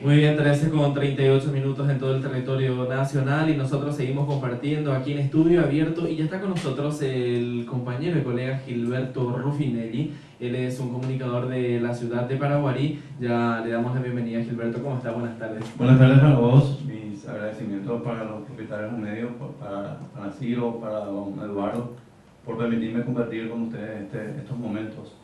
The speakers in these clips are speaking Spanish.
Muy bien, 13:38 en todo el territorio nacional y nosotros seguimos compartiendo aquí en Estudio Abierto y ya está con nosotros el compañero y colega Gilberto Rufinelli. Él es un comunicador de la ciudad de Paraguarí. Ya le damos la bienvenida a Gilberto. ¿Cómo está? Buenas tardes. Buenas tardes para vos, mis agradecimientos para los propietarios del medio, para Ciro, para don Eduardo, por permitirme compartir con ustedes estos momentos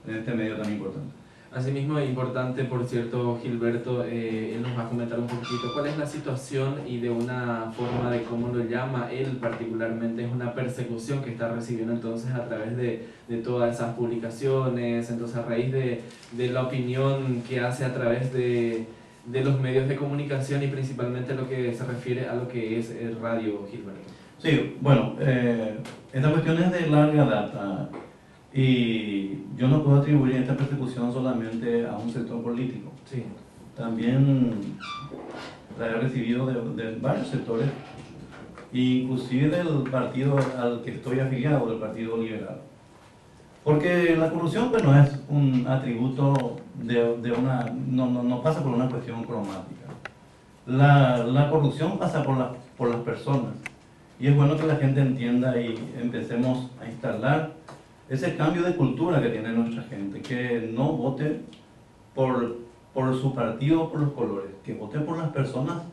en este medio tan importante. Asimismo, es importante, por cierto, Gilberto, él nos va a comentar un poquito cuál es la situación y de una forma de cómo lo llama él particularmente, es una persecución que está recibiendo entonces a través de todas esas publicaciones, entonces a raíz de la opinión que hace a través de los medios de comunicación y principalmente lo que se refiere a lo que es el radio, Gilberto. Sí, bueno, esta cuestión es de larga data. Y yo no puedo atribuir esta persecución solamente a un sector político. Sí. También la he recibido de varios sectores, inclusive del partido al que estoy afiliado, del Partido Liberal. Porque la corrupción pues, no es un atributo de una... No pasa por una cuestión cromática. La corrupción pasa por las personas. Y es bueno que la gente entienda y empecemos a instalar ese cambio de cultura que tiene nuestra gente, que no vote por su partido o por los colores, que vote por las personas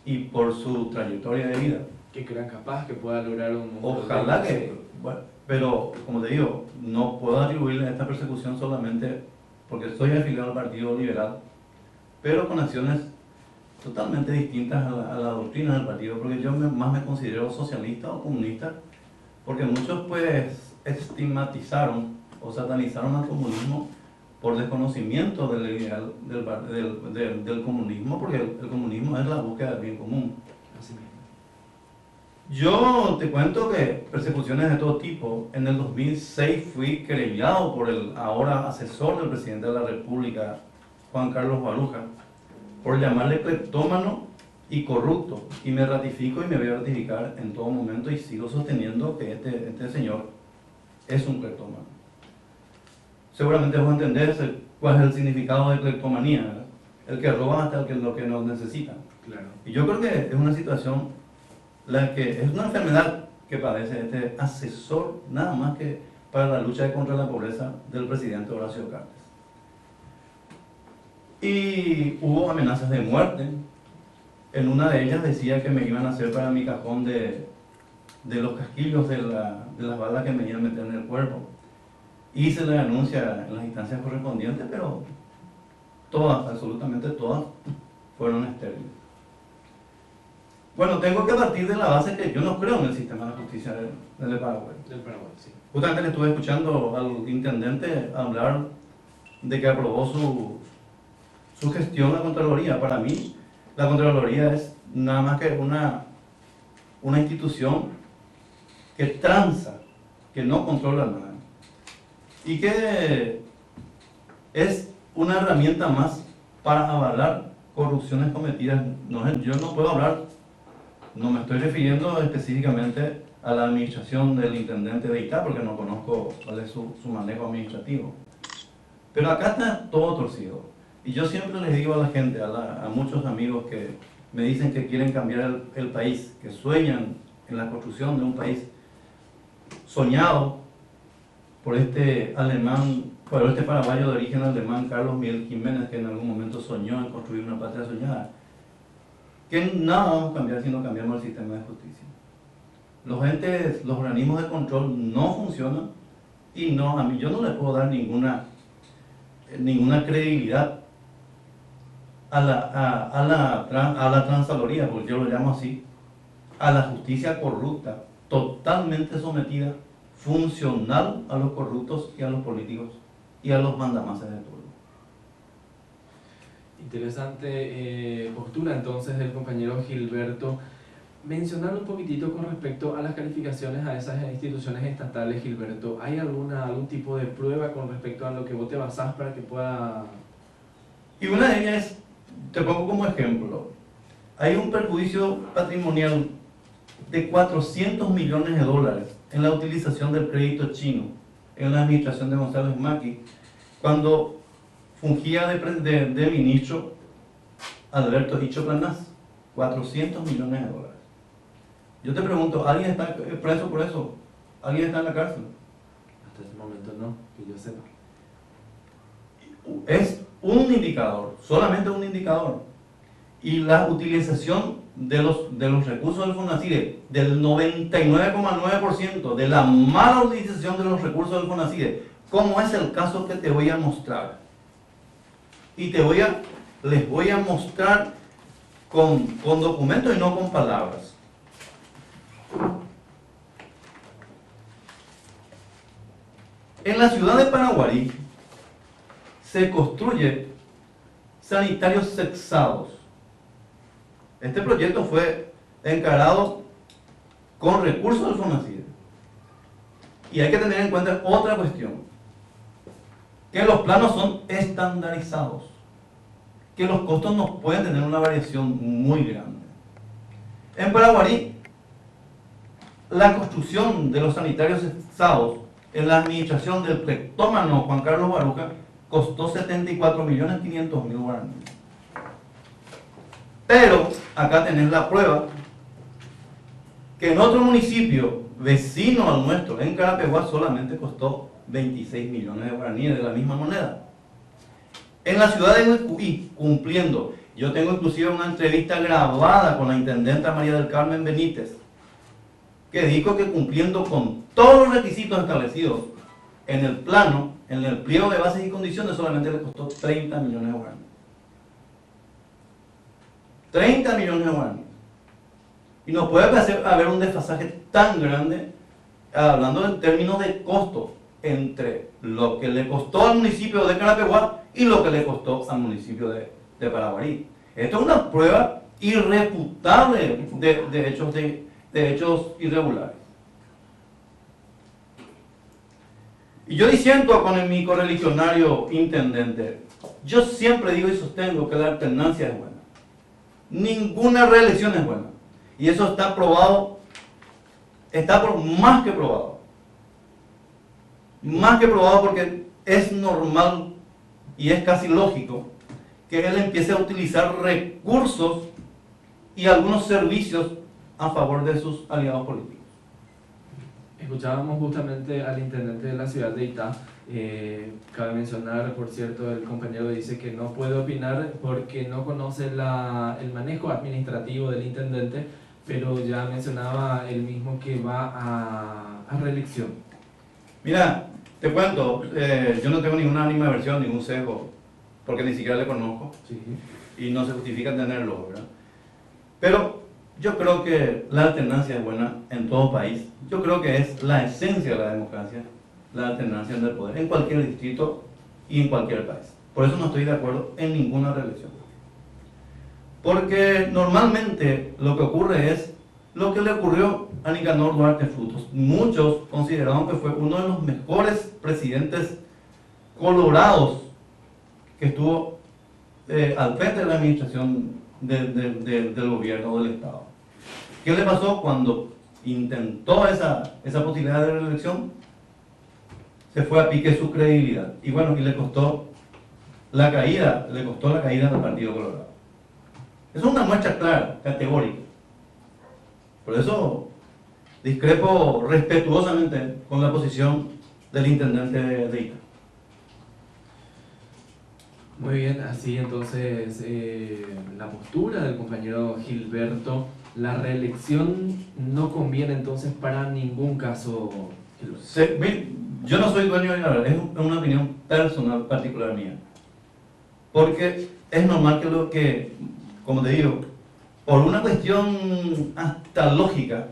y por su trayectoria de vida. Que crean capaz que pueda lograr un... Ojalá que... Bueno, pero, como te digo, no puedo atribuirle esta persecución solamente porque estoy afiliado al Partido Liberal, pero con acciones totalmente distintas a la doctrina del partido, porque yo más me considero socialista o comunista, porque muchos pues estigmatizaron o satanizaron al comunismo por desconocimiento del ideal del comunismo, porque el comunismo es la búsqueda del bien común. Así mismo. Yo te cuento que persecuciones de todo tipo. En el 2006 fui querellado por el ahora asesor del presidente de la República, Juan Carlos Baruja, por llamarle cleptómano y corrupto, y me ratifico y me voy a ratificar en todo momento y sigo sosteniendo que este señor es un cleptómano. Seguramente vos entendés cuál es el significado de cleptomanía, ¿verdad? El que roba hasta lo que nos necesita. Claro. Y yo creo que es una situación, es una enfermedad que padece este asesor, nada más que para la lucha contra la pobreza del presidente Horacio Cartes. Y hubo amenazas de muerte. En una de ellas decía que me iban a hacer para mi cajón de los casquillos de las balas que me iban a meter en el cuerpo. Y se le anuncia en las instancias correspondientes, pero todas, absolutamente todas, fueron estériles. Bueno, tengo que partir de la base que yo no creo en el sistema de justicia del Paraguay. Del Paraguay, sí. Justamente le estuve escuchando al intendente hablar de que aprobó su gestión la Contraloría. Para mí, la Contraloría es nada más que una institución que tranza, que no controla nada y que es una herramienta más para avalar corrupciones cometidas. Yo no puedo hablar, no me estoy refiriendo específicamente a la administración del intendente de Itá, porque no conozco cuál es su manejo administrativo, pero acá está todo torcido. Y yo siempre les digo a la gente, a muchos amigos que me dicen que quieren cambiar el país, que sueñan en la construcción de un país soñado por este paraguayo de origen alemán, Carlos Miguel Jiménez, que en algún momento soñó en construir una patria soñada, que nada vamos a cambiar si no cambiamos el sistema de justicia. Los organismos de control no funcionan y yo no le puedo dar ninguna credibilidad a la Transaloría, porque yo lo llamo así, a la justicia corrupta, totalmente sometida, funcional a los corruptos y a los políticos y a los mandamases de turno. Interesante postura entonces del compañero Gilberto. Mencionando un poquitito con respecto a las calificaciones a esas instituciones estatales, Gilberto, ¿hay algún tipo de prueba con respecto a lo que vos te basás para que pueda...? Y una de ellas, te pongo como ejemplo, hay un perjuicio patrimonial de 400 millones de dólares en la utilización del crédito chino en la administración de González Macri, cuando fungía de ministro Alberto Ichoplanás, 400 millones de dólares. Yo te pregunto, ¿alguien está preso por eso? ¿Alguien está en la cárcel? Hasta ese momento no, que yo sepa. Es un indicador, solamente un indicador. Y la utilización de los recursos del FONACIDE, del 99,9%, de la mala utilización de los recursos del FONACIDE, como es el caso que te voy a mostrar. Y les voy a mostrar con documentos y no con palabras. En la ciudad de Paraguarí se construye sanitarios sexados. Este proyecto fue encarado con recursos del FONACIDE. Y hay que tener en cuenta otra cuestión, que los planos son estandarizados, que los costos no pueden tener una variación muy grande. En Paraguarí, la construcción de los sanitarios sexados en la administración del cleptómano Juan Carlos Baruca costó 74.500.000 guaraníes. Pero acá tenés la prueba que en otro municipio vecino al nuestro, en Carapeguá, solamente costó 26 millones de guaraníes de la misma moneda. En la ciudad de Huicuí, cumpliendo, yo tengo inclusive una entrevista grabada con la intendenta María del Carmen Benítez, que dijo que cumpliendo con todos los requisitos establecidos en el plano, en el pliego de bases y condiciones, solamente le costó 30 millones de guaraníes. 30 millones de guaraníes. Y no puede haber un desfasaje tan grande, hablando en términos de costo, entre lo que le costó al municipio de Carapeguá y lo que le costó al municipio de Paraguarí. Esto es una prueba irrefutable de hechos irregulares. Y yo disiento con mi correligionario intendente. Yo siempre digo y sostengo que la alternancia es buena. Ninguna reelección es buena. Y eso está probado, más que probado. Más que probado, porque es normal y es casi lógico que él empiece a utilizar recursos y algunos servicios a favor de sus aliados políticos. Escuchábamos justamente al intendente de la ciudad de Itá. Cabe mencionar, por cierto, el compañero dice que no puede opinar porque no conoce el manejo administrativo del intendente, pero ya mencionaba él mismo que va a reelección. Mira, te cuento, yo no tengo ninguna animadversión, ningún sesgo, porque ni siquiera le conozco, Sí. y no se justifica tenerlo, ¿verdad? Pero yo creo que la alternancia es buena en todo país. Yo creo que es la esencia de la democracia, la alternancia del poder, en cualquier distrito y en cualquier país. Por eso no estoy de acuerdo en ninguna reelección. Porque normalmente lo que ocurre es lo que le ocurrió a Nicanor Duarte Frutos. Muchos consideraron que fue uno de los mejores presidentes colorados que estuvo al frente de la administración del gobierno del Estado. ¿Qué le pasó cuando intentó esa posibilidad de reelección? Se fue a pique su credibilidad. Y bueno, y le costó la caída del Partido Colorado. Eso es una muestra clara, categórica. Por eso discrepo respetuosamente con la posición del intendente de Itá. Muy bien, así entonces la postura del compañero Gilberto, la reelección no conviene entonces para ningún caso. Yo no soy dueño de la verdad, es una opinión personal particular mía. Porque es normal que como te digo, por una cuestión hasta lógica,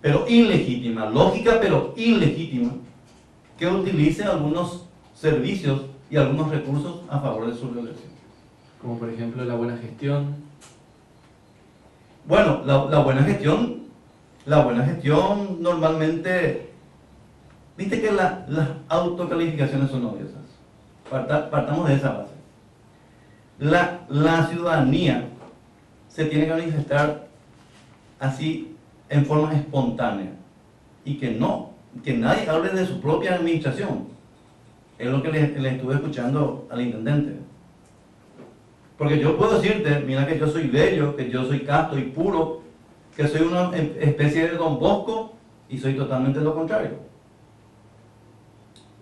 pero ilegítima, lógica pero ilegítima, que utilice algunos servicios y algunos recursos a favor de su reelección. Como por ejemplo la buena gestión. Bueno, la buena gestión normalmente, viste que las autocalificaciones son odiosas. Partamos de esa base. La ciudadanía se tiene que manifestar así en forma espontánea y que nadie hable de su propia administración. Es lo que le estuve escuchando al intendente. Porque yo puedo decirte, mira que yo soy bello, que yo soy casto y puro, que soy una especie de Don Bosco, y soy totalmente lo contrario.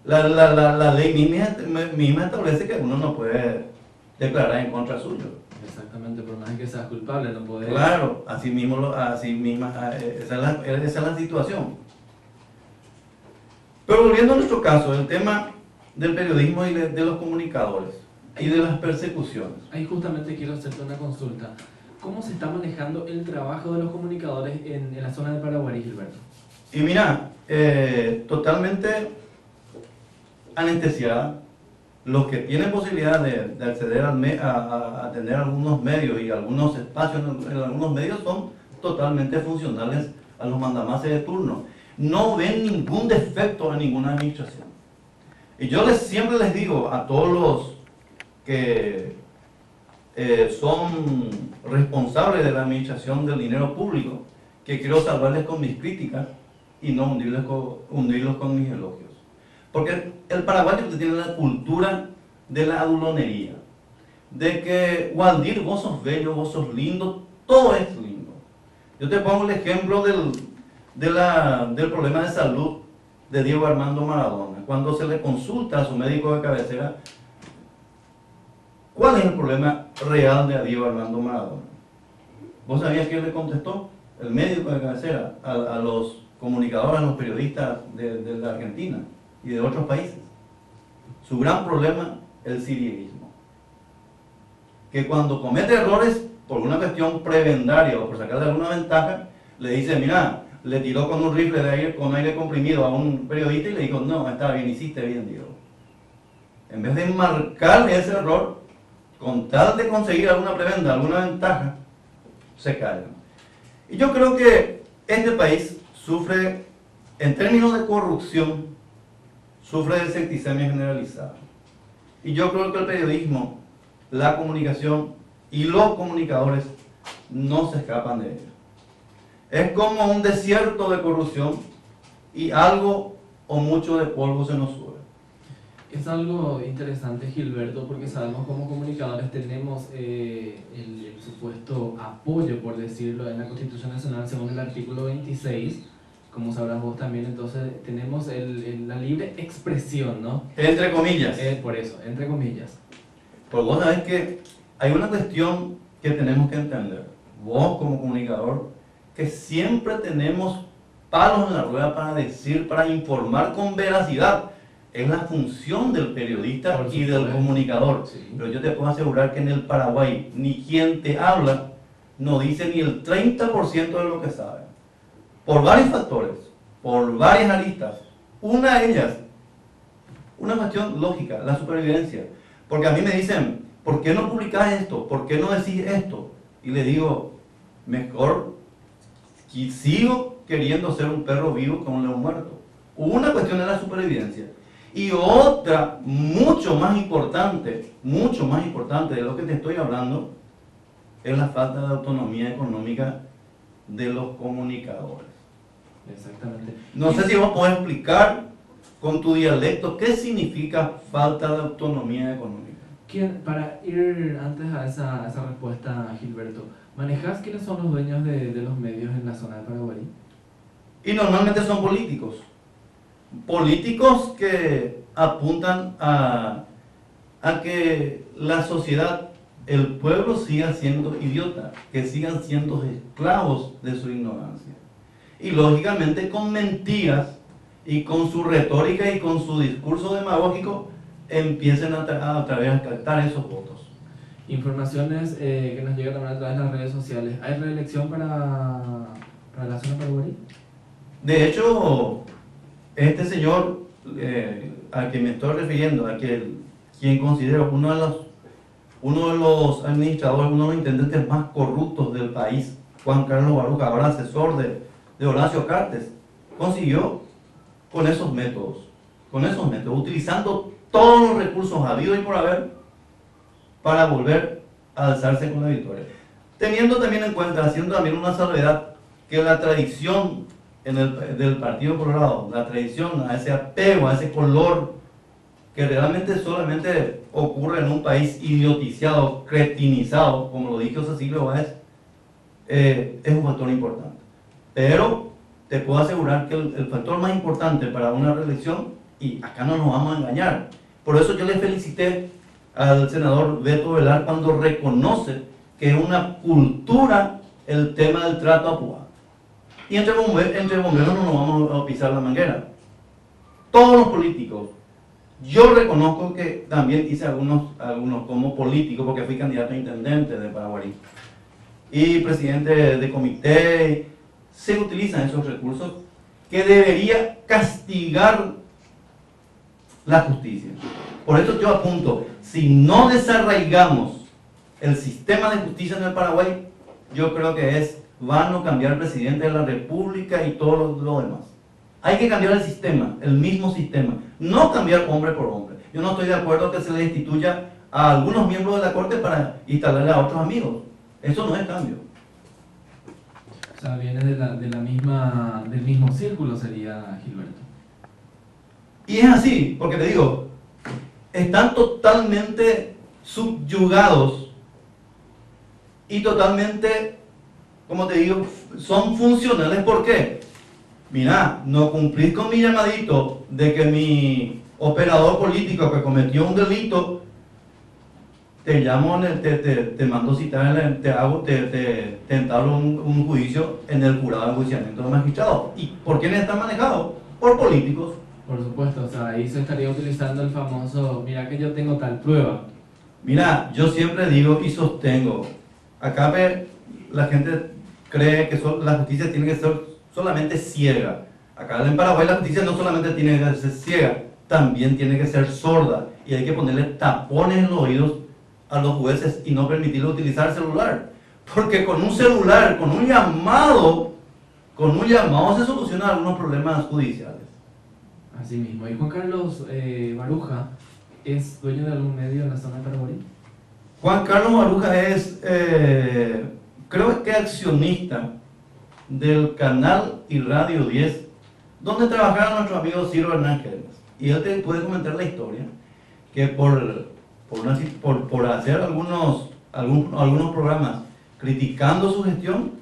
La ley misma establece que uno no puede declarar en contra suyo. Exactamente, por más que seas culpable, no puedes... Claro, así misma, esa es la situación. Pero volviendo a nuestro caso, el tema del periodismo y de los comunicadores y de las persecuciones. Ahí justamente quiero hacerte una consulta. ¿Cómo se está manejando el trabajo de los comunicadores en la zona de Paraguarí, Gilberto? Y mira, totalmente anestesiada. Los que tienen posibilidad de acceder a tener algunos medios y algunos espacios en algunos medios son totalmente funcionales a los mandamases de turno. No ven ningún defecto en ninguna administración. Y yo siempre les digo a todos los que son responsables de la administración del dinero público, que quiero salvarles con mis críticas y no hundirlos con mis elogios. Porque el paraguayo tiene la cultura de la adulonería, de que Waldir, vos sos bello, vos sos lindo, todo es lindo. Yo te pongo el ejemplo del problema de salud de Diego Armando Maradona. Cuando se le consulta a su médico de cabecera, ¿cuál es el problema real de Diego Armando Maradona? ¿Vos sabías que él le contestó? El médico de cabecera a los comunicadores, a los periodistas de la Argentina y de otros países. Su gran problema, el sirieguismo. Que cuando comete errores por una cuestión prebendaria o por sacarle alguna ventaja, le dice, mira, le tiró con un rifle de aire, con aire comprimido a un periodista y le dijo, no, está bien, hiciste bien, Diego. En vez de marcar ese error, con tal de conseguir alguna prebenda, alguna ventaja, se callan. Y yo creo que este país sufre, en términos de corrupción, sufre de septicemia generalizada. Y yo creo que el periodismo, la comunicación y los comunicadores no se escapan de ella. Es como un desierto de corrupción y algo o mucho de polvo se nos sube. Es algo interesante, Gilberto, porque sabemos como comunicadores tenemos el supuesto apoyo, por decirlo, en la Constitución Nacional según el artículo 26, como sabrás vos también, entonces tenemos la libre expresión, ¿no? Entre comillas. Por eso, entre comillas. Pues vos sabés que hay una cuestión que tenemos que entender, vos como comunicador, que siempre tenemos palos en la rueda para decir, para informar con veracidad. Es la función del periodista y del comunicador. Sí. Pero yo te puedo asegurar que en el Paraguay ni quien te habla no dice ni el 30% de lo que sabe. Por varios factores, por varias aristas. Una de ellas, una cuestión lógica, la supervivencia. Porque a mí me dicen, ¿por qué no publicás esto? ¿Por qué no decís esto? Y le digo, mejor sigo queriendo ser un perro vivo que un león muerto. Una cuestión es la supervivencia. Y otra, mucho más importante de lo que te estoy hablando, es la falta de autonomía económica de los comunicadores. Exactamente. No sé si vos podés explicar con tu dialecto qué significa falta de autonomía económica. Para ir antes a esa respuesta, Gilberto, ¿manejás quiénes son los dueños de los medios en la zona de Paraguarí? Y normalmente son políticos. Políticos que apuntan a que la sociedad, el pueblo siga siendo idiota, que sigan siendo esclavos de su ignorancia. Y lógicamente con mentiras y con su retórica y con su discurso demagógico empiecen a captar esos votos. Informaciones que nos llegan también a través de las redes sociales. ¿Hay reelección para la zona de Paraguarí? De hecho, este señor al que me estoy refiriendo, quien considero uno de los administradores, uno de los intendentes más corruptos del país, Juan Carlos Baruja, ahora asesor de Horacio Cartes, consiguió con esos métodos, utilizando todos los recursos habidos y por haber para volver a alzarse con la victoria. Teniendo también en cuenta, haciendo también una salvedad, que la tradición del Partido Colorado, la tradición a ese apego, a ese color que realmente solamente ocurre en un país idiotizado, cretinizado, como lo dijo Cecilio Báez, es un factor importante. Pero te puedo asegurar que el factor más importante para una reelección, y acá no nos vamos a engañar, por eso yo le felicité al senador Beto Velar cuando reconoce que es una cultura el tema del trato a Púa. Y entre bomberos no nos vamos a pisar la manguera. Todos los políticos, yo reconozco que también hice algunos como político, porque fui candidato a intendente de Paraguay y presidente de comité. Se utilizan esos recursos que debería castigar la justicia. Por eso yo apunto, si no desarraigamos el sistema de justicia en el Paraguay, yo creo que es vano cambiar presidente de la República y todo lo demás. Hay que cambiar el sistema, el mismo sistema, no cambiar hombre por hombre. Yo no estoy de acuerdo que se le instituya a algunos miembros de la Corte para instalarle a otros amigos. Eso no es cambio. O sea, viene del mismo círculo, sería, Gilberto. Y es así, porque te digo, están totalmente subyugados y totalmente, como te digo, son funcionales. ¿Por qué? Mira, no cumplís con mi llamadito de que mi operador político que cometió un delito, te llamo, te mando citar, te entablo un juicio en el jurado de enjuiciamiento de magistrados. ¿Y por quiénes están manejados? Por políticos. Por supuesto, o sea, ahí se estaría utilizando el famoso, mira que yo tengo tal prueba. Mira, yo siempre digo y sostengo, acá la gente cree que la justicia tiene que ser solamente ciega. Acá en Paraguay la justicia no solamente tiene que ser ciega, también tiene que ser sorda. Y hay que ponerle tapones en los oídos a los jueces y no permitirle utilizar el celular. Porque con un celular, con un llamado se solucionan algunos problemas judiciales. Así mismo. ¿Y Juan Carlos Baruja es dueño de algún medio en la zona de Paraguay? Juan Carlos Baruja es, creo que accionista del canal y Radio 10, donde trabajaba nuestro amigo Ciro Hernández. Y él te puede comentar la historia, que por hacer algunos programas criticando su gestión,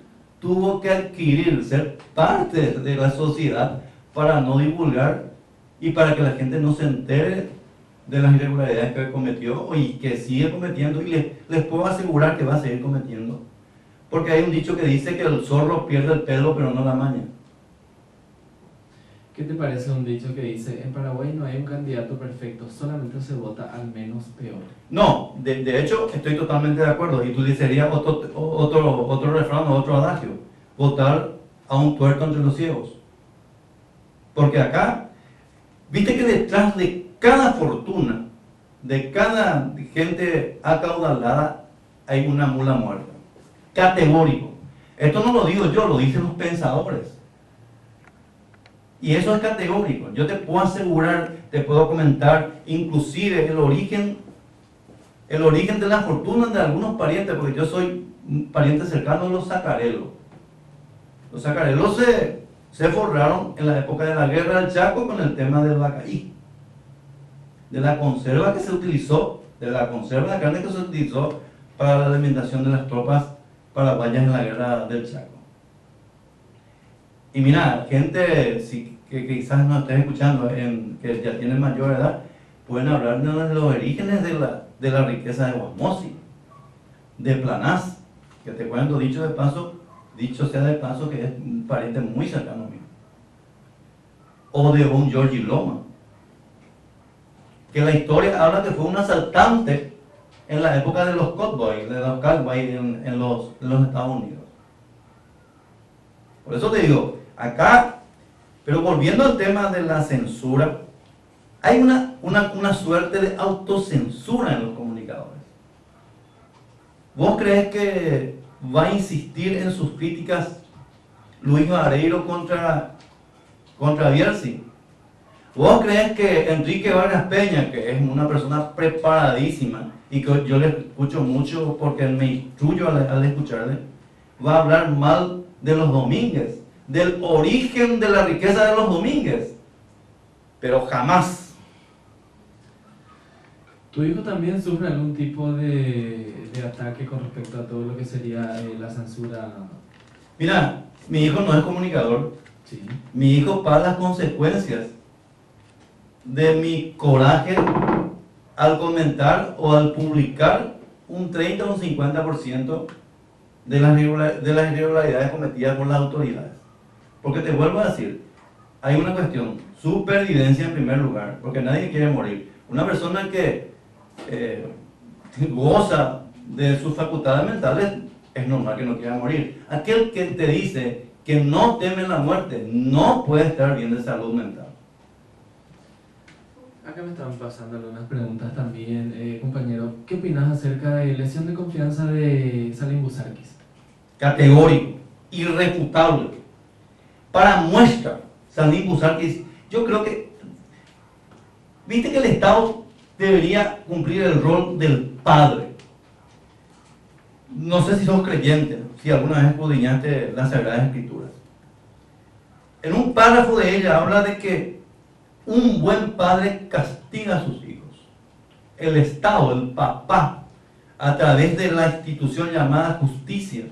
tuvo que ser parte de la sociedad para no divulgar y para que la gente no se entere de las irregularidades que cometió y que sigue cometiendo, y les puedo asegurar que va a seguir cometiendo. Porque hay un dicho que dice que el zorro pierde el pelo pero no la maña. ¿Qué te parece un dicho que dice, en Paraguay no hay un candidato perfecto, solamente se vota al menos peor? No, de hecho estoy totalmente de acuerdo, y tú dirías otro refrán o otro adagio: votar a un tuerto entre los ciegos. Porque acá, viste que detrás de cada fortuna, de cada gente acaudalada, hay una mula muerta. Categórico. Esto no lo digo yo, lo dicen los pensadores. Y eso es categórico. Yo te puedo asegurar, te puedo comentar, inclusive el origen de la fortuna de algunos parientes, porque yo soy un pariente cercano de los Zacarelos. Los Zacarelos se forraron en la época de la guerra del Chaco con el tema del Bacaí, de la conserva que se utilizó, de la conserva de carne que se utilizó para la alimentación de las tropas paraguayas en la guerra del Chaco. Y mira, gente que quizás nos estés escuchando, que ya tienen mayor edad, pueden hablar de los orígenes de la riqueza de Guasmosi, de Planás, que te cuento, dicho sea de paso, que es un pariente muy cercano mío. O de un Georgie Loma, que la historia habla que fue un asaltante en la época de los cowboys, en los Estados Unidos. Por eso te digo, acá, pero volviendo al tema de la censura, hay una suerte de autocensura en los comunicadores. ¿Vos crees que va a insistir en sus críticas Luis Vareiro contra Bierzi? ¿Vos crees que Enrique Vargas Peña, que es una persona preparadísima y que yo le escucho mucho porque me instruyo al escucharle, va a hablar mal de los Domínguez, del origen de la riqueza de los Domínguez? Pero jamás ¿Tu hijo también sufre algún tipo de ataque con respecto a todo lo que sería la censura? Mira, mi hijo no es comunicador. Sí. Mi hijo paga las consecuencias de mi coraje al comentar o al publicar un 30 o un 50% de las irregularidades cometidas por las autoridades. Porque te vuelvo a decir, hay una cuestión, supervivencia en primer lugar, porque nadie quiere morir. Una persona que goza de sus facultades mentales, es normal que no quiera morir. Aquel que te dice que no teme la muerte, no puede estar bien de salud mental. Acá me estaban pasando algunas preguntas también, compañero. ¿Qué opinas acerca de lesión de confianza de Salim Busarquis? Categórico, irrefutable. Para muestra, Salim Busarquis, yo creo que, viste que el Estado debería cumplir el rol del padre. No sé si sos creyente, si alguna vez escudriñaste las Sagradas Escrituras. En un párrafo de ella habla de que un buen padre castiga a sus hijos. El Estado, el papá, a través de la institución llamada justicia,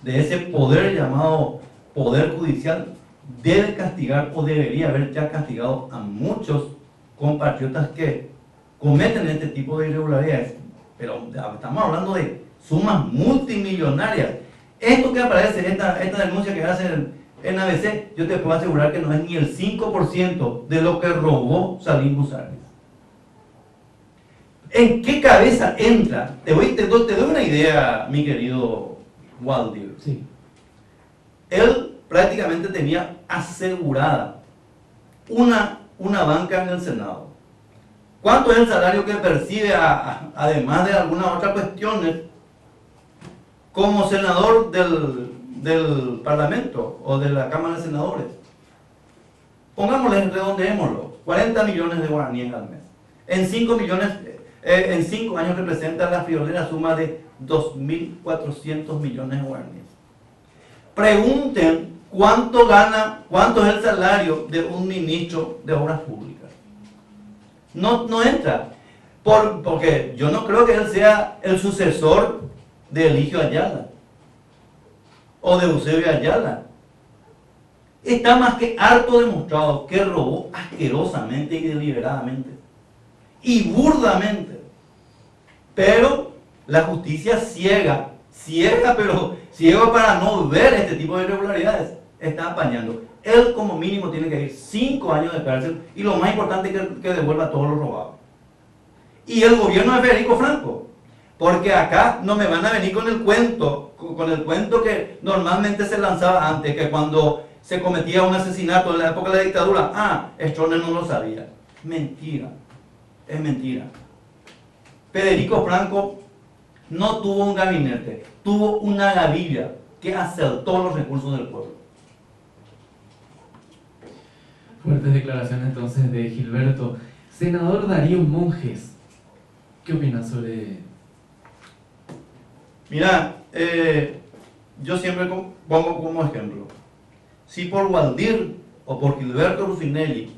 de ese poder llamado poder judicial, debe castigar o debería haber ya castigado a muchos compatriotas que cometen este tipo de irregularidades. Pero estamos hablando de sumas multimillonarias. Esto que aparece, esta denuncia que hacen en ABC, yo te puedo asegurar que no es ni el 5% de lo que robó Salim Busarquis. ¿En qué cabeza entra? Te doy una idea, mi querido Waldir. Sí. Él prácticamente tenía asegurada una banca en el Senado. ¿Cuánto es el salario que percibe, además de algunas otras cuestiones, como senador del Parlamento o de la Cámara de Senadores? Pongámosle, redondeémoslo, 40 millones de guaraníes al mes. En 5 años representa la friolera suma de 2.400 millones de guaraníes. Pregunten cuánto es el salario de un ministro de Obras Públicas. No entra, porque yo no creo que él sea el sucesor de Eligio Ayala o de Eusebio Ayala. Está más que harto demostrado que robó asquerosamente y deliberadamente y burdamente. Pero la justicia ciega, pero ciega para no ver este tipo de irregularidades, está apañando. Él como mínimo tiene que ir 5 años de cárcel y lo más importante es que devuelva todo lo robado. Y el gobierno de Federico Franco, porque acá no me van a venir con el cuento que normalmente se lanzaba antes, que cuando se cometía un asesinato en la época de la dictadura, Stroessner no lo sabía. Mentira, es mentira. Federico Franco no tuvo un gabinete, tuvo una gavilla que asaltó los recursos del pueblo. Fuertes declaraciones entonces de Gilberto. Senador Darío Monjes, ¿qué opinas sobre...? Mira, yo siempre pongo como ejemplo, si por Waldir o por Gilberto Rufinelli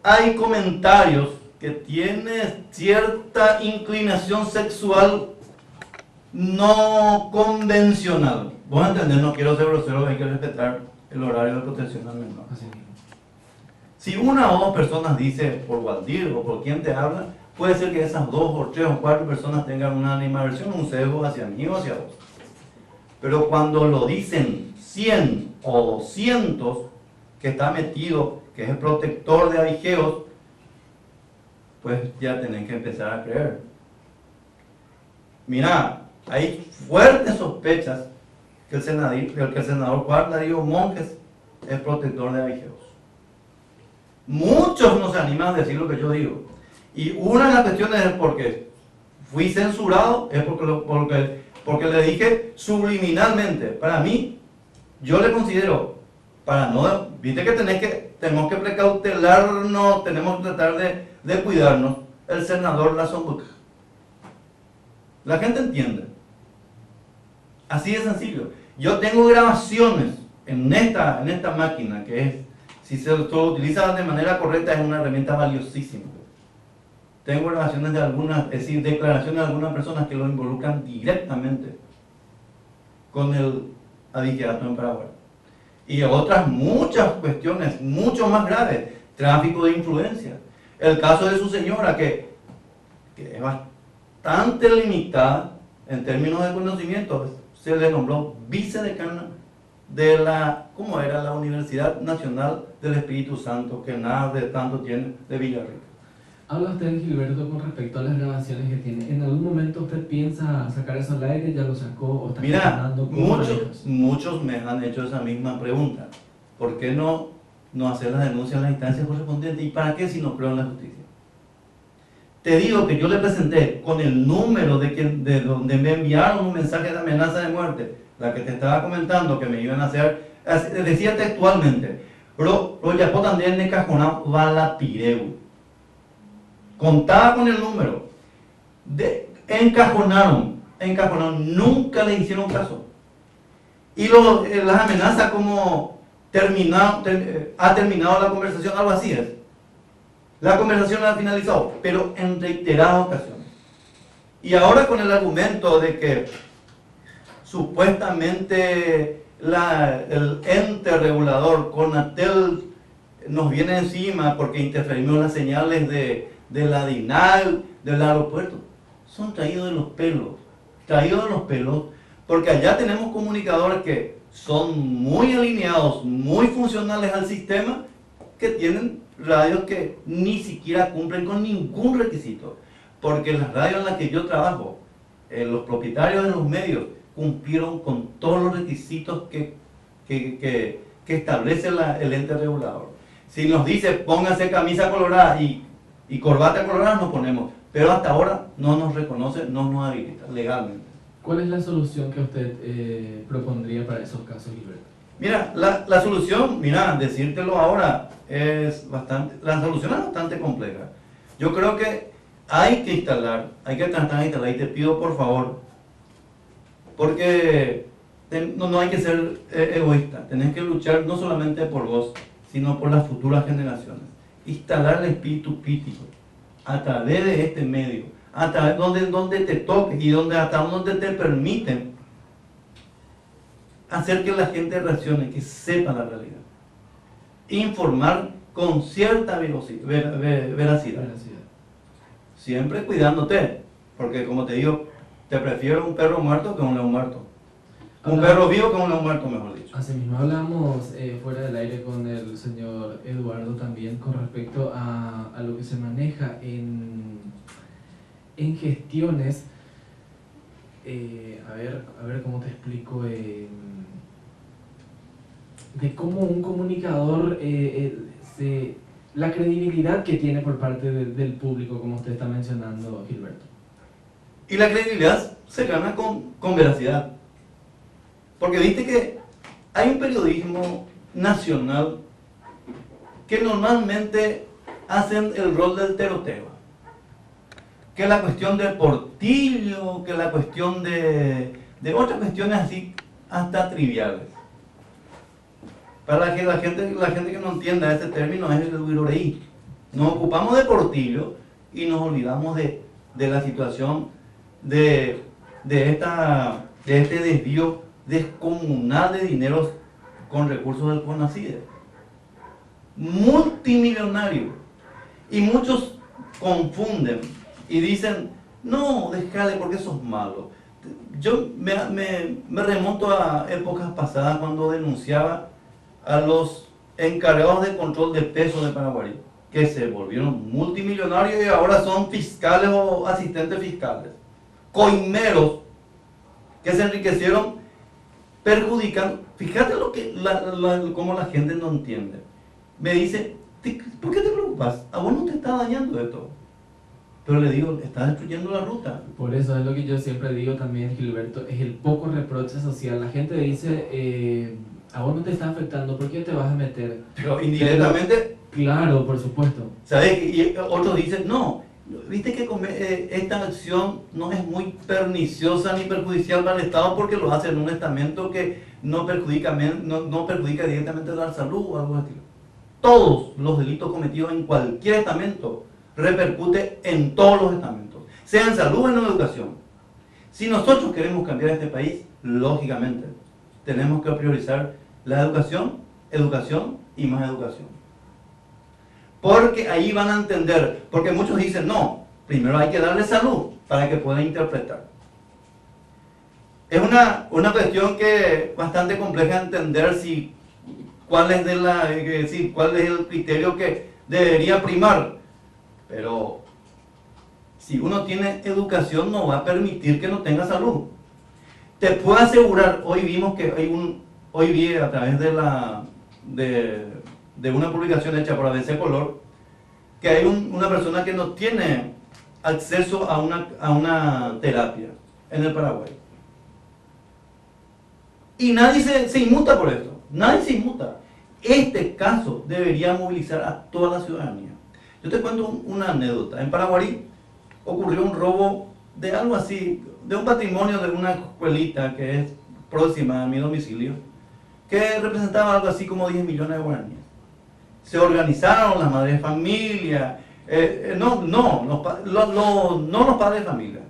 hay comentarios que tienen cierta inclinación sexual no convencional, vos entendés, no quiero ser grosero, hay que respetar el horario de protección al menor. Si una o dos personas dice por Waldir o por quien te habla, puede ser que esas 2 o 3 o 4 personas tengan una animadversión, un sesgo hacia mí o hacia vos. Pero cuando lo dicen 100 o 200, que está metido, que es el protector de abigeos, pues ya tienen que empezar a creer. Mira, hay fuertes sospechas que el senador Juan Darío Monjes es protector de abigeos. Muchos no se animan a decir lo que yo digo. Y una de las cuestiones es porque fui censurado, es porque le dije subliminalmente. Para mí, yo le considero, viste que tenemos que precautelarnos, tenemos que tratar de cuidarnos, el senador Lasonbuc. La gente entiende. Así de sencillo. Yo tengo grabaciones en esta máquina que es, si se lo utiliza de manera correcta, es una herramienta valiosísima. tengo grabaciones de algunas, es decir, declaraciones de algunas personas que lo involucran directamente con el abigeato en Paraguay. Y otras muchas cuestiones, mucho más graves, tráfico de influencia. El caso de su señora, que es bastante limitada en términos de conocimiento, se le nombró vicedecana de ¿cómo era? La Universidad Nacional del Espíritu Santo, que nada de tanto tiene de Villarrica. Habla usted, Gilberto, con respecto a las grabaciones que tiene. ¿En algún momento usted piensa sacar eso al aire? ¿Ya lo sacó o está gestionando? Muchos me han hecho esa misma pregunta. ¿Por qué no hacer las denuncias en las instancias correspondientes? ¿Y para qué si no creo en la justicia? Te digo que yo le presenté con el número de donde me enviaron un mensaje de amenaza de muerte, la que te estaba comentando que me iban a hacer, decía textualmente, ya también de cajonado va la pireu. Contaba con el número, encajonaron, nunca le hicieron caso. Y las amenazas como ha terminado la conversación, algo así es. La conversación ha finalizado, pero en reiteradas ocasiones. Y ahora con el argumento de que supuestamente el ente regulador, CONATEL, nos viene encima porque interferimos las señales de la DINAL, del aeropuerto, son traídos de los pelos, porque allá tenemos comunicadores que son muy alineados, muy funcionales al sistema, que tienen radios que ni siquiera cumplen con ningún requisito, porque las radios en las que yo trabajo, los propietarios de los medios, cumplieron con todos los requisitos que establece el ente regulador. Si nos dice pónganse camisa colorada y corbata colorada, nos ponemos, pero hasta ahora no nos reconoce, no nos habilita legalmente. ¿Cuál es la solución que usted propondría para esos casos, Gilberto? Mira, la solución, decírtelo ahora, la solución es bastante compleja. Yo creo que hay que tratar de instalar, y te pido por favor, porque no hay que ser egoísta, tenés que luchar no solamente por vos, sino por las futuras generaciones. Instalar el espíritu crítico a través de este medio, a través donde te toque y hasta donde te permiten hacer que la gente reaccione, que sepa la realidad. Informar con cierta veracidad. Siempre cuidándote, porque como te digo, te prefiero un perro muerto que un león muerto. Un perro vivo que un león muerto, mejor dicho. Así mismo hablamos fuera del aire con el señor Eduardo también con respecto a lo que se maneja en gestiones. A ver cómo te explico, de cómo un comunicador, la credibilidad que tiene por parte del público, como usted está mencionando, Gilberto. Y la credibilidad se gana con veracidad. Porque viste que hay un periodismo nacional que normalmente hacen el rol del teroteo. Que la cuestión de Portillo, que la cuestión de otras cuestiones así, hasta triviales. Para que la gente que no entienda este término es el huiroreí. Nos ocupamos de Portillo y nos olvidamos de la situación de este desvío descomunal de dineros con recursos del CONACYDE. Multimillonario. Y muchos confunden y dicen, no, déjale porque eso es malo. Yo me remonto a épocas pasadas cuando denunciaba a los encargados de control de pesos de Paraguay, que se volvieron multimillonarios y ahora son fiscales o asistentes fiscales. Coimeros que se enriquecieron perjudicando. Fíjate cómo la gente no entiende. Me dice, ¿por qué te preocupas? A vos no te está dañando esto. Pero le digo, está destruyendo la ruta. Por eso es lo que yo siempre digo también, Gilberto, es el poco reproche social. La gente dice, a vos no te está afectando, ¿por qué te vas a meter? Pero indirectamente... Claro, por supuesto. ¿Sabes? Y otros dicen, no, viste que esta acción no es muy perniciosa ni perjudicial para el Estado porque lo hace en un estamento que no perjudica directamente a la salud o algo así. Todos los delitos cometidos en cualquier estamento repercute en todos los estamentos, sea en salud o en educación. Si nosotros queremos cambiar este país, lógicamente, tenemos que priorizar la educación, educación y más educación. Porque ahí van a entender, porque muchos dicen, no, primero hay que darle salud para que puedan interpretar. Es una cuestión que es bastante compleja entender cuál es el criterio que debería primar. Pero si uno tiene educación no va a permitir que no tenga salud. Te puedo asegurar, hoy vi a través de una publicación hecha por ABC Color, que hay una persona que no tiene acceso a una terapia en el Paraguay. Y nadie se inmuta por esto, nadie se inmuta. Este caso debería movilizar a toda la ciudadanía. Yo te cuento una anécdota. En Paraguay ocurrió un robo de algo así, de un patrimonio de una escuelita que es próxima a mi domicilio, que representaba algo así como 10 millones de guaraníes. Se organizaron las madres de familia, no los padres de familia,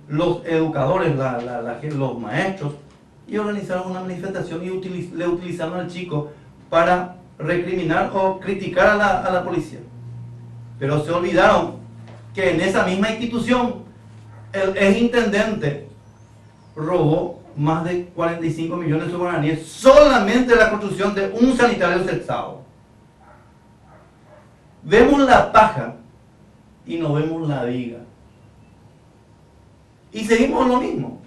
los educadores, los maestros, y organizaron una manifestación y le utilizaron al chico para recriminar o criticar a la policía. Pero se olvidaron que en esa misma institución el exintendente robó más de 45 millones de guaraníes solamente la construcción de un sanitario sexado. Vemos la paja y no vemos la viga. Y seguimos en lo mismo.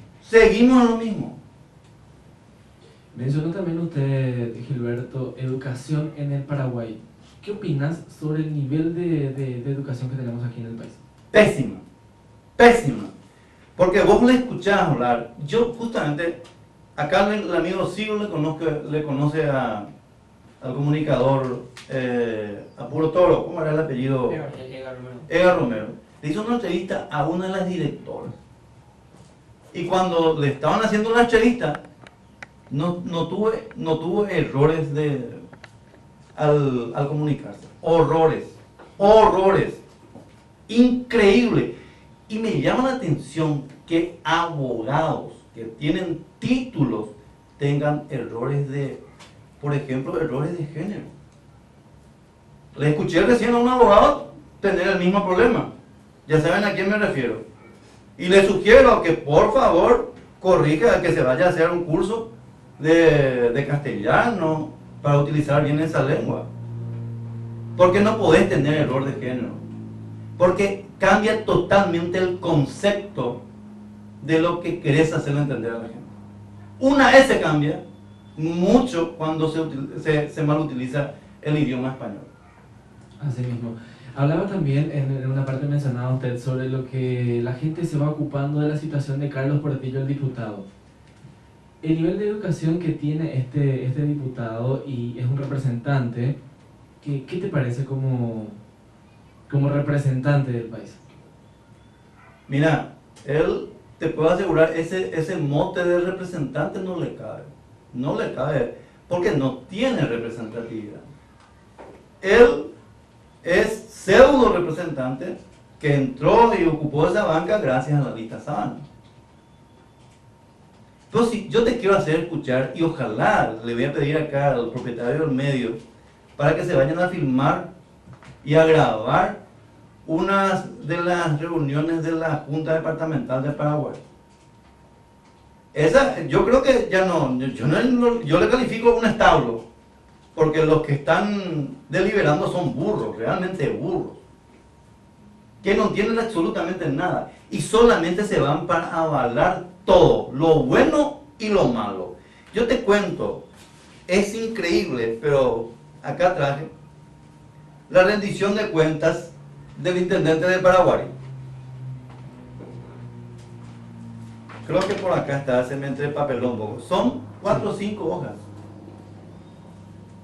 Mencionó también usted, Gilberto, educación en el Paraguay. ¿Qué opinas sobre el nivel de educación que tenemos aquí en el país? Pésima. Porque vos le escuchás hablar. Yo justamente, acá el amigo Sigo le conoce al comunicador Apuro Toro, ¿cómo era el apellido? Edgar Romero. Le hizo una entrevista a una de las directoras. Y cuando le estaban haciendo la entrevista, no tuvo errores al comunicarse. Horrores. Increíble. Y me llama la atención que abogados que tienen títulos tengan errores por ejemplo, errores de género. Le escuché recién a un abogado tener el mismo problema. Ya saben a quién me refiero. Y le sugiero que por favor corrija, que se vaya a hacer un curso de castellano para utilizar bien esa lengua. Porque no podés tener error de género. Porque cambia totalmente el concepto de lo que querés hacerle entender a la gente. Una S cambia mucho cuando se mal utiliza el idioma español. Así mismo. Hablaba también, en una parte mencionaba usted, sobre lo que la gente se va ocupando de la situación de Carlos Portillo, el diputado. El nivel de educación que tiene este diputado, y es un representante, ¿qué te parece como representante del país? Mira, él, te puedo asegurar, ese mote de representante no le cabe, porque no tiene representatividad. Él es pseudo representante que entró y ocupó esa banca gracias a la lista Sábana. Entonces, yo te quiero hacer escuchar, y ojalá le voy a pedir acá al propietario del medio para que se vayan a filmar y a grabar una de las reuniones de la Junta Departamental de Paraguay. Esa, yo creo que ya yo le califico un establo, porque los que están deliberando son burros, realmente burros, que no entienden absolutamente nada y solamente se van para avalar todo, lo bueno y lo malo. Yo te cuento, es increíble, pero acá traje la rendición de cuentas del intendente de Paraguay. Creo que por acá está, se me entre el papelón poco. Son 4 o 5 hojas.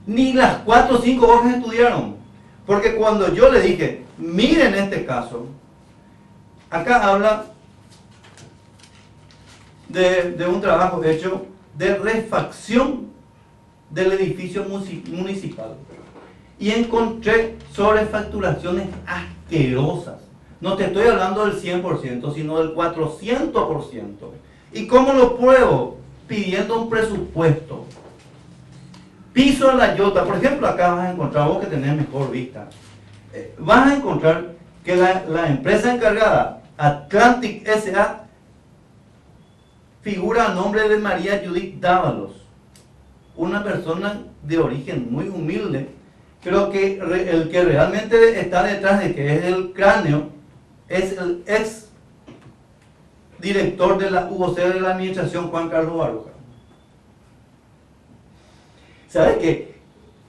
Ni las 4 o 5 hojas estudiaron. Porque cuando yo le dije, miren este caso, acá habla de un trabajo hecho de refacción del edificio municipal. Y encontré sobrefacturaciones hasta asquerosas. No te estoy hablando del 100%, sino del 400%. ¿Y cómo lo pruebo? Pidiendo un presupuesto. Piso en la Yota, por ejemplo, acá vas a encontrar, vos que tenés mejor vista, vas a encontrar que la empresa encargada, Atlantic S.A., figura a nombre de María Judith Dávalos, una persona de origen muy humilde, pero que el que realmente está detrás de que es el cráneo es el ex director de la UOC de la administración, Juan Carlos Baruja. ¿Sabe qué?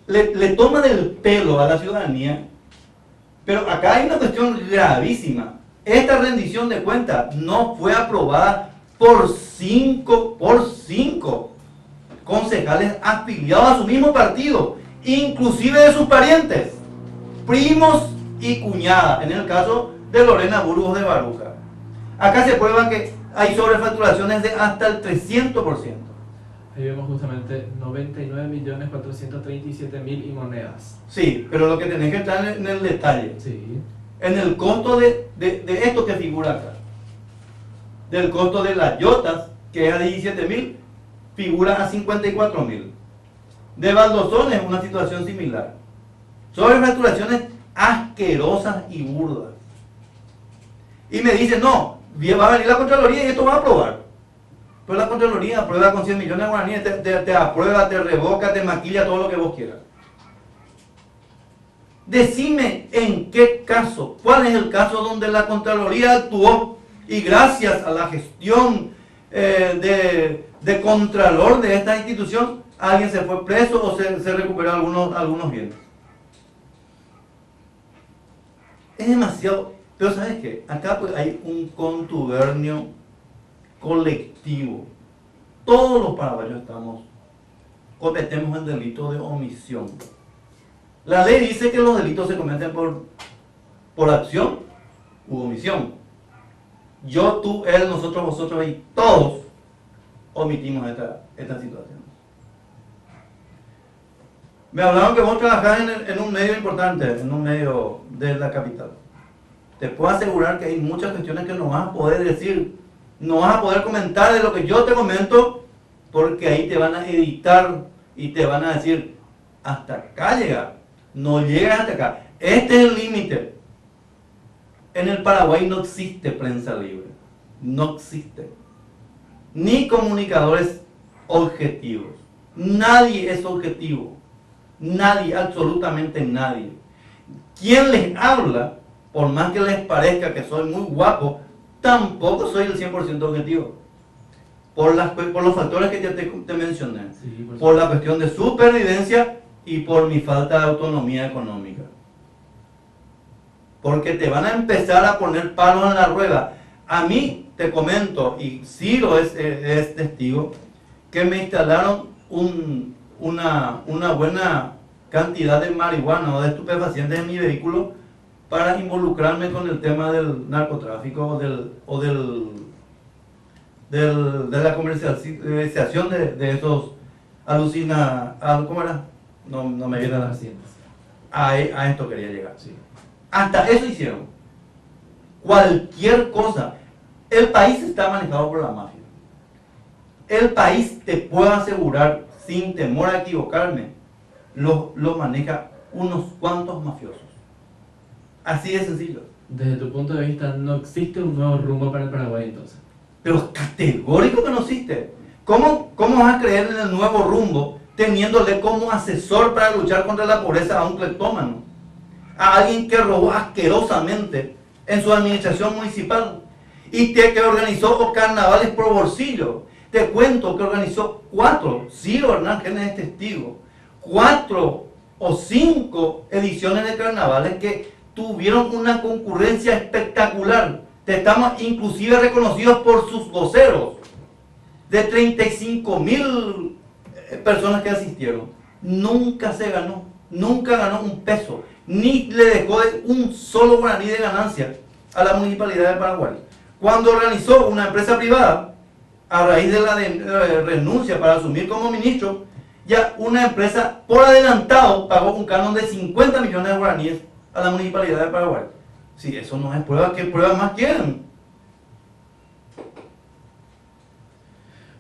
Le toman el pelo a la ciudadanía, pero acá hay una cuestión gravísima. Esta rendición de cuentas no fue aprobada por cinco concejales afiliados a su mismo partido, inclusive de sus parientes, primos y cuñadas, en el caso de Lorena Burgos de Baruja. Acá se prueba que hay sobrefacturaciones de hasta el 300%. Ahí vemos justamente 99.437.000 y monedas. Sí, pero lo que tenés que entrar en el detalle, Sí. en el costo de esto que figura acá. Del costo de las yotas, que es a 17.000, figura a 54.000. De baldosones, una situación similar. Sobrefacturaciones asquerosas y burdas. Y me dicen, no, va a venir la Contraloría y esto va a aprobar. Pero la Contraloría aprueba con 100 millones de guaraníes, te aprueba, te revoca, te maquilla, todo lo que vos quieras. Decime en qué caso, cuál es el caso donde la Contraloría actuó y gracias a la gestión de Contralor de esta institución, alguien se fue preso o se recuperó algunos bienes. Es demasiado, pero ¿sabes qué? Acá pues hay un contubernio colectivo. Todos los paraguayos cometemos el delito de omisión. La ley dice que los delitos se cometen por acción u omisión. Yo, tú, él, nosotros, vosotros y todos omitimos esta situación. Me hablaron que vos trabajás en un medio importante, en un medio de la capital. Te puedo asegurar que hay muchas cuestiones que no vas a poder decir, no vas a poder comentar de lo que yo te comento, porque ahí te van a editar y te van a decir, hasta acá llega, no llegas hasta acá. Este es el límite. En el Paraguay no existe prensa libre, no existe. Ni comunicadores objetivos. Nadie es objetivo. Nadie, absolutamente nadie. Quien les habla, por más que les parezca que soy muy guapo, tampoco soy el 100% objetivo. Por los factores que ya te mencioné. Sí, por la cuestión de supervivencia y por mi falta de autonomía económica. Porque te van a empezar a poner palos en la rueda. A mí, te comento, y Ciro es testigo, que me instalaron una buena cantidad de marihuana o de estupefacientes en mi vehículo para involucrarme con el tema del narcotráfico de la comercialización de esos ¿cómo era? No me viene a a esto quería llegar. Sí. Hasta eso hicieron. Cualquier cosa. El país está manejado por la mafia. El país, te puedo asegurar, sin temor a equivocarme, lo maneja unos cuantos mafiosos. Así de sencillo. Desde tu punto de vista, no existe un nuevo rumbo para el Paraguay entonces. Pero categórico que no existe. ¿Cómo vas a creer en el nuevo rumbo teniéndole como asesor para luchar contra la pobreza a un cleptómano? A alguien que robó asquerosamente en su administración municipal y que organizó carnavales por bolsillo. Te cuento que organizó 4, Ciro Hernán Genes es testigo, 4 o 5 ediciones de carnavales que tuvieron una concurrencia espectacular. Estamos inclusive reconocidos por sus voceros, de 35.000 personas que asistieron. Nunca ganó un peso, ni le dejó un solo guaraní de ganancia a la Municipalidad de Paraguay. Cuando organizó una empresa privada, a raíz de la renuncia para asumir como ministro, ya una empresa por adelantado pagó un canon de 50 millones de guaraníes a la Municipalidad de Paraguay. Si eso no es prueba, ¿qué pruebas más quieren?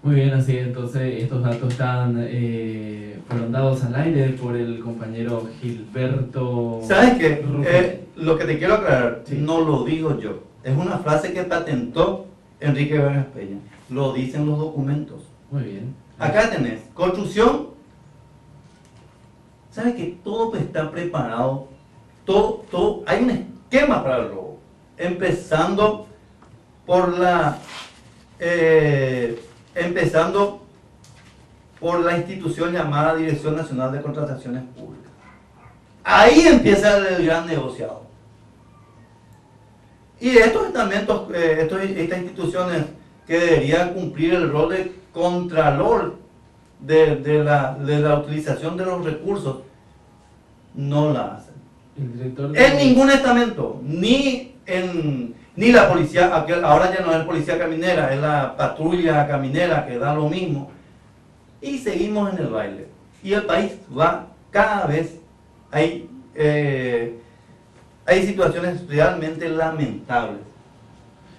Muy bien, así entonces estos datos fueron dados al aire por el compañero Gilberto. ¿Sabes qué? Ruffini. Lo que te quiero aclarar, Sí. no lo digo yo. Es una frase que patentó Enrique Vargas Peña. Lo dicen los documentos. Muy bien. Acá tenés construcción. ¿Sabes que todo está preparado? Todo, hay un esquema para el robo. Empezando por la institución llamada Dirección Nacional de Contrataciones Públicas. Ahí empieza el gran negociado. Y estos estamentos, estas instituciones que deberían cumplir el rol de contralor de la utilización de los recursos, no la hacen. El director En ningún estamento, ni la policía, ahora ya no es policía caminera, es la patrulla caminera que da lo mismo. Y seguimos en el baile. Y el país va cada vez, hay situaciones realmente lamentables.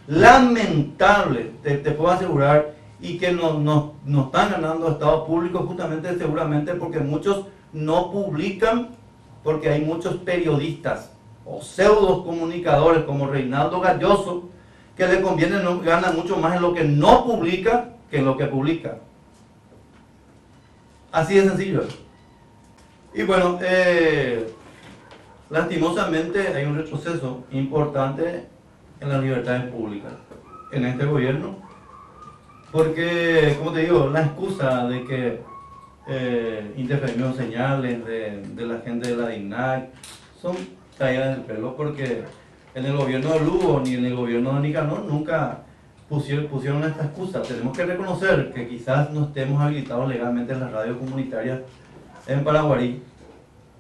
Lamentables, te puedo asegurar, y que no están ganando Estado público justamente seguramente porque muchos no publican, porque hay muchos periodistas o pseudos comunicadores como Reinaldo Galloso que le conviene, gana mucho más en lo que no publica que en lo que publica. Así de sencillo. Y bueno, lastimosamente hay un retroceso importante en las libertades públicas en este gobierno, porque, como te digo, la excusa de que interferimos señales de la gente de la DIGNAC son caídas del pelo, porque en el gobierno de Lugo ni en el gobierno de Nicanor nunca pusieron esta excusa. Tenemos que reconocer que quizás no estemos habilitados legalmente en las radios comunitarias en Paraguarí,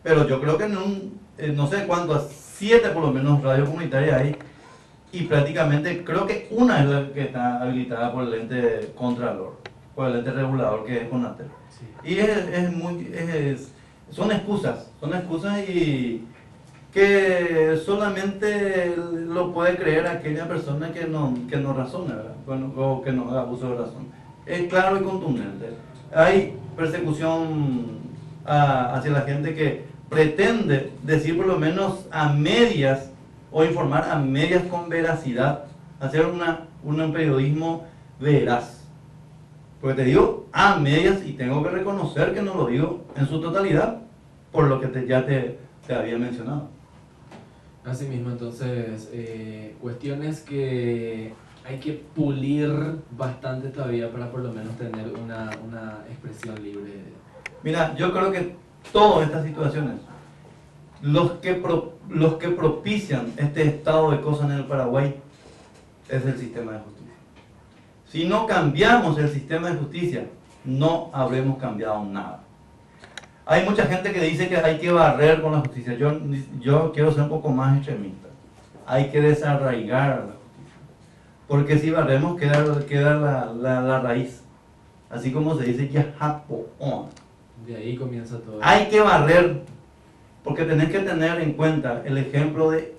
pero yo creo que no sé cuántas, 7 por lo menos radios comunitarias hay, y prácticamente creo que una es la que está habilitada por el ente contralor, por el ente regulador, que es CONATEL. Sí. Y son excusas y que solamente lo puede creer aquella persona que no razona, ¿verdad? Bueno, o que no haga uso de razón. Es claro y contundente. Hay persecución hacia la gente que pretende decir por lo menos a medias o informar a medias con veracidad, hacer un periodismo veraz. Porque te digo a medias y tengo que reconocer que no lo digo en su totalidad por lo que ya te había mencionado. Asimismo, entonces, cuestiones que hay que pulir bastante todavía para por lo menos tener una expresión libre. Mira, yo creo que todas estas situaciones, los que propician este estado de cosas en el Paraguay, es el sistema de justicia. Si no cambiamos el sistema de justicia, no habremos cambiado nada. Hay mucha gente que dice que hay que barrer con la justicia. Yo quiero ser un poco más extremista. Hay que desarraigar a la justicia. Porque si barremos queda la raíz. Así como se dice que es japoón. De ahí comienza todo. Hay que barrer, porque tenés que tener en cuenta el ejemplo de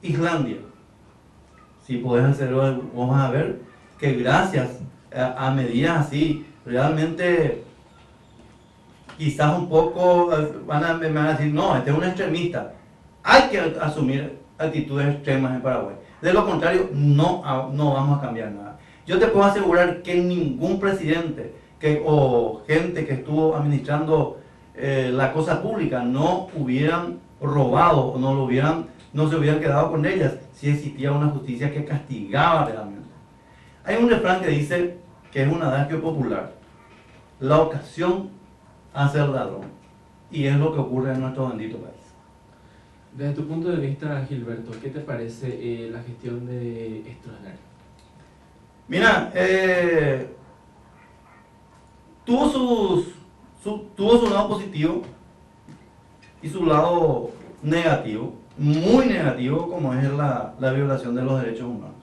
Islandia. Si podés hacerlo, vamos a ver que gracias a medidas así, realmente quizás un poco me van a decir, no, este es un extremista. Hay que asumir actitudes extremas en Paraguay. De lo contrario, no vamos a cambiar nada. Yo te puedo asegurar que ningún presidente o gente que estuvo administrando la cosa pública no hubieran robado o no se hubieran quedado con ellas si existía una justicia que castigaba realmente. Hay un refrán que dice, que es un adagio popular: la ocasión hace el ladrón, y es lo que ocurre en nuestro bendito país. Desde tu punto de vista, Gilberto, ¿qué te parece la gestión de Stroessner? Mira, tuvo su lado positivo y su lado negativo, muy negativo, como es la violación de los derechos humanos.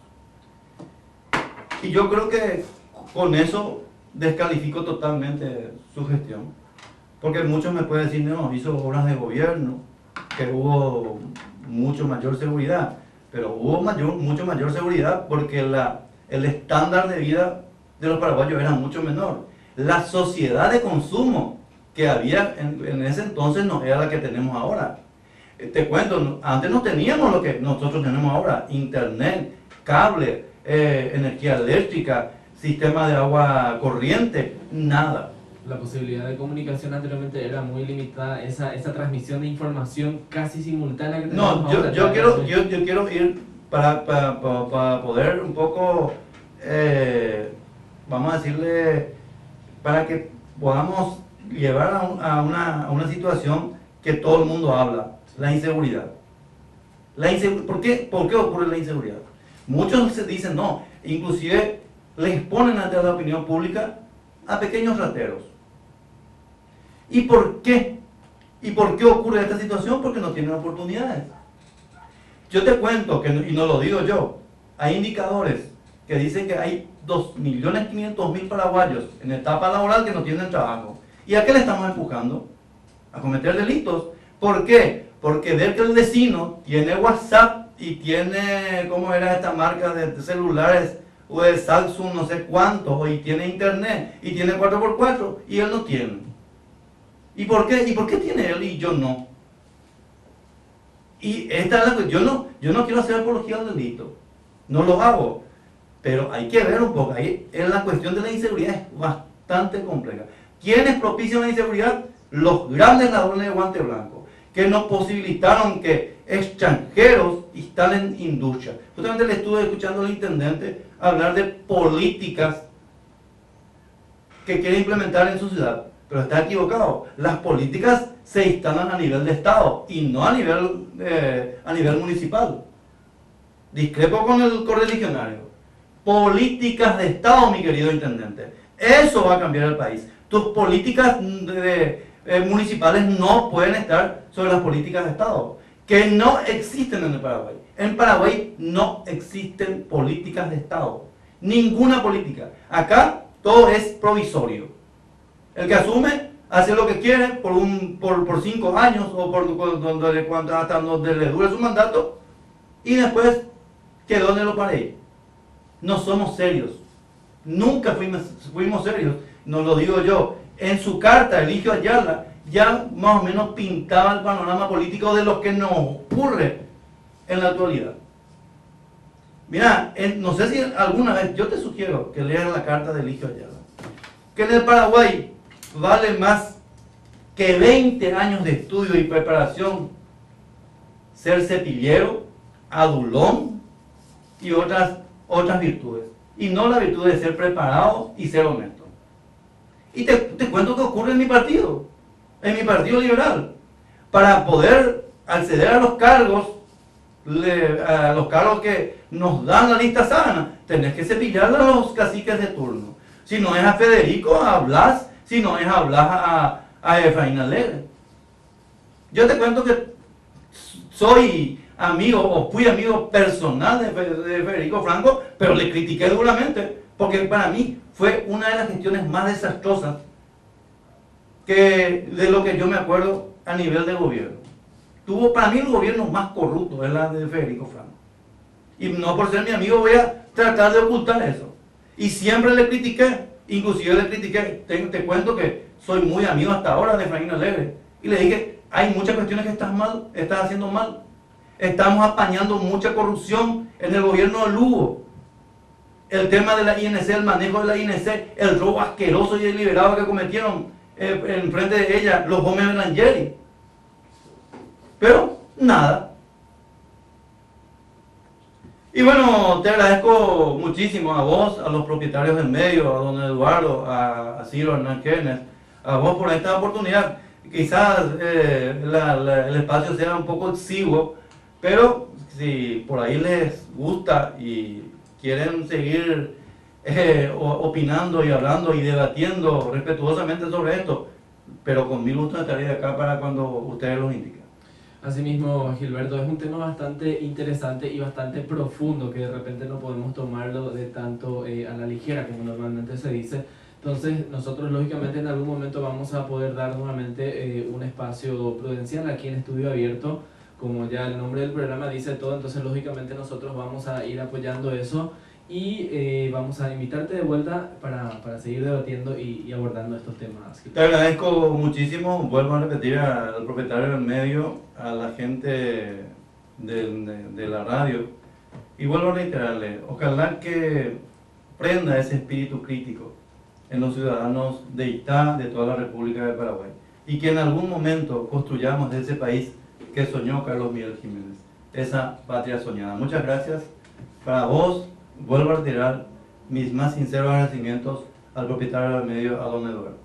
Y yo creo que con eso descalifico totalmente su gestión. Porque muchos me pueden decir, no, hizo obras de gobierno, que hubo mucho mayor seguridad, pero hubo mucho mayor seguridad porque el estándar de vida de los paraguayos era mucho menor. La sociedad de consumo que había en ese entonces no era la que tenemos ahora. Te cuento, antes no teníamos lo que nosotros tenemos ahora: internet, cable, energía eléctrica, sistema de agua corriente, nada. La posibilidad de comunicación anteriormente era muy limitada, esa transmisión de información casi simultánea que tenemos No, ahora. yo quiero ir para poder un poco, vamos a decirle, para que podamos llevar a una situación que todo el mundo habla: la inseguridad. ¿Por qué ocurre la inseguridad? Muchos se dicen no, inclusive les ponen ante la opinión pública a pequeños rateros. ¿Y por qué? ¿Y por qué ocurre esta situación? Porque no tienen oportunidades. Yo te cuento, y no lo digo yo, hay indicadores que dicen que hay 2.500.000 paraguayos en etapa laboral que no tienen trabajo. ¿Y a qué le estamos empujando? A cometer delitos. ¿Por qué? Porque ver que el vecino tiene WhatsApp y tiene, ¿cómo era esta marca de celulares? O de Samsung no sé cuántos, y tiene internet, y tiene 4x4, y él no tiene. ¿Y por qué? ¿Y por qué tiene él y yo no? Y esta es la cuestión. Yo no quiero hacer apología al delito, no lo hago, pero hay que ver un poco. Ahí en la cuestión de la inseguridad es bastante compleja. ¿Quiénes propician la inseguridad? Los grandes ladrones de guante blanco, que nos posibilitaron que extranjeros instalen industria. Justamente le estuve escuchando al intendente hablar de políticas que quiere implementar en su ciudad, pero está equivocado. Las políticas se instalan a nivel de Estado y no a nivel municipal. Discrepo con el correligionario. Políticas de Estado, mi querido intendente. Eso va a cambiar el país. Tus políticas municipales no pueden estar sobre las políticas de Estado, que no existen en el Paraguay. En Paraguay no existen políticas de Estado. Ninguna política. Acá todo es provisorio. El que asume hace lo que quiere por 5 años o hasta donde le dure su mandato, y después quedó en el pared. No somos serios. Nunca fuimos serios. No lo digo yo. En su carta, Eligio Ayala ya más o menos pintaba el panorama político de lo que nos ocurre en la actualidad. Mira, no sé si alguna vez, yo te sugiero que leas la carta de Eligio Ayala, que en el Paraguay vale más que 20 años de estudio y preparación ser cepillero, adulón y otras virtudes, y no la virtud de ser preparado y ser honesto. Y te cuento que ocurre en mi partido liberal. Para poder acceder a los cargos que nos dan la lista sana, tenés que cepillar a los caciques de turno. Si no es a Federico, a Blas; si no es a Blas, a Efraín Alegre. Yo te cuento que soy amigo, o fui amigo personal de Federico Franco, pero le critiqué duramente, porque para mí fue una de las gestiones más desastrosas de lo que yo me acuerdo a nivel de gobierno. Tuvo para mí el gobierno más corrupto, es la de Federico Franco. Y no por ser mi amigo voy a tratar de ocultar eso. Y siempre le critiqué, inclusive le critiqué, te cuento que soy muy amigo hasta ahora de Efraín Alegre. Y le dije, hay muchas cuestiones que estás haciendo mal. Estamos apañando mucha corrupción en el gobierno de Lugo. El tema de la INC, el manejo de la INC, el robo asqueroso y deliberado que cometieron en frente de ella los Gómez Belangeri. Pero nada. Y bueno, te agradezco muchísimo a vos, a los propietarios del medio, a don Eduardo, a Ciro Hernán Kenneth, a vos por esta oportunidad. Quizás el espacio sea un poco exiguo, pero si por ahí les gusta y quieren seguir opinando y hablando y debatiendo respetuosamente sobre esto, pero con mil gusto estaré acá para cuando ustedes los indiquen. Asimismo, Gilberto, es un tema bastante interesante y bastante profundo, que de repente no podemos tomarlo de tanto a la ligera como normalmente se dice. Entonces nosotros lógicamente en algún momento vamos a poder dar nuevamente un espacio prudencial aquí en Estudio Abierto como ya el nombre del programa dice todo, entonces lógicamente nosotros vamos a ir apoyando eso y vamos a invitarte de vuelta para seguir debatiendo y abordando estos temas. Te agradezco muchísimo, vuelvo a repetir al propietario del medio, a la gente de la radio, y vuelvo a reiterarle, ojalá que prenda ese espíritu crítico en los ciudadanos de Itá, de toda la República de Paraguay, y que en algún momento construyamos ese país que soñó Carlos Miguel Jiménez, esa patria soñada. Muchas gracias. Para vos, vuelvo a retirar mis más sinceros agradecimientos al propietario del medio, a don Eduardo.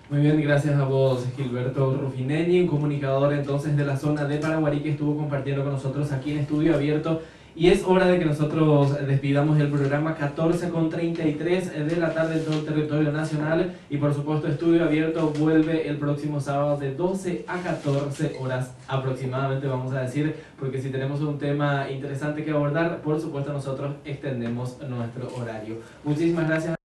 Muy bien, gracias a vos, Gilberto Rufinelli, un comunicador entonces de la zona de Paraguarí que estuvo compartiendo con nosotros aquí en Estudio Abierto. Y es hora de que nosotros despidamos el programa 14:33 de la tarde en todo el territorio nacional. Y por supuesto, Estudio Abierto vuelve el próximo sábado de 12 a 14 horas aproximadamente, vamos a decir, porque si tenemos un tema interesante que abordar, por supuesto nosotros extendemos nuestro horario. Muchísimas gracias.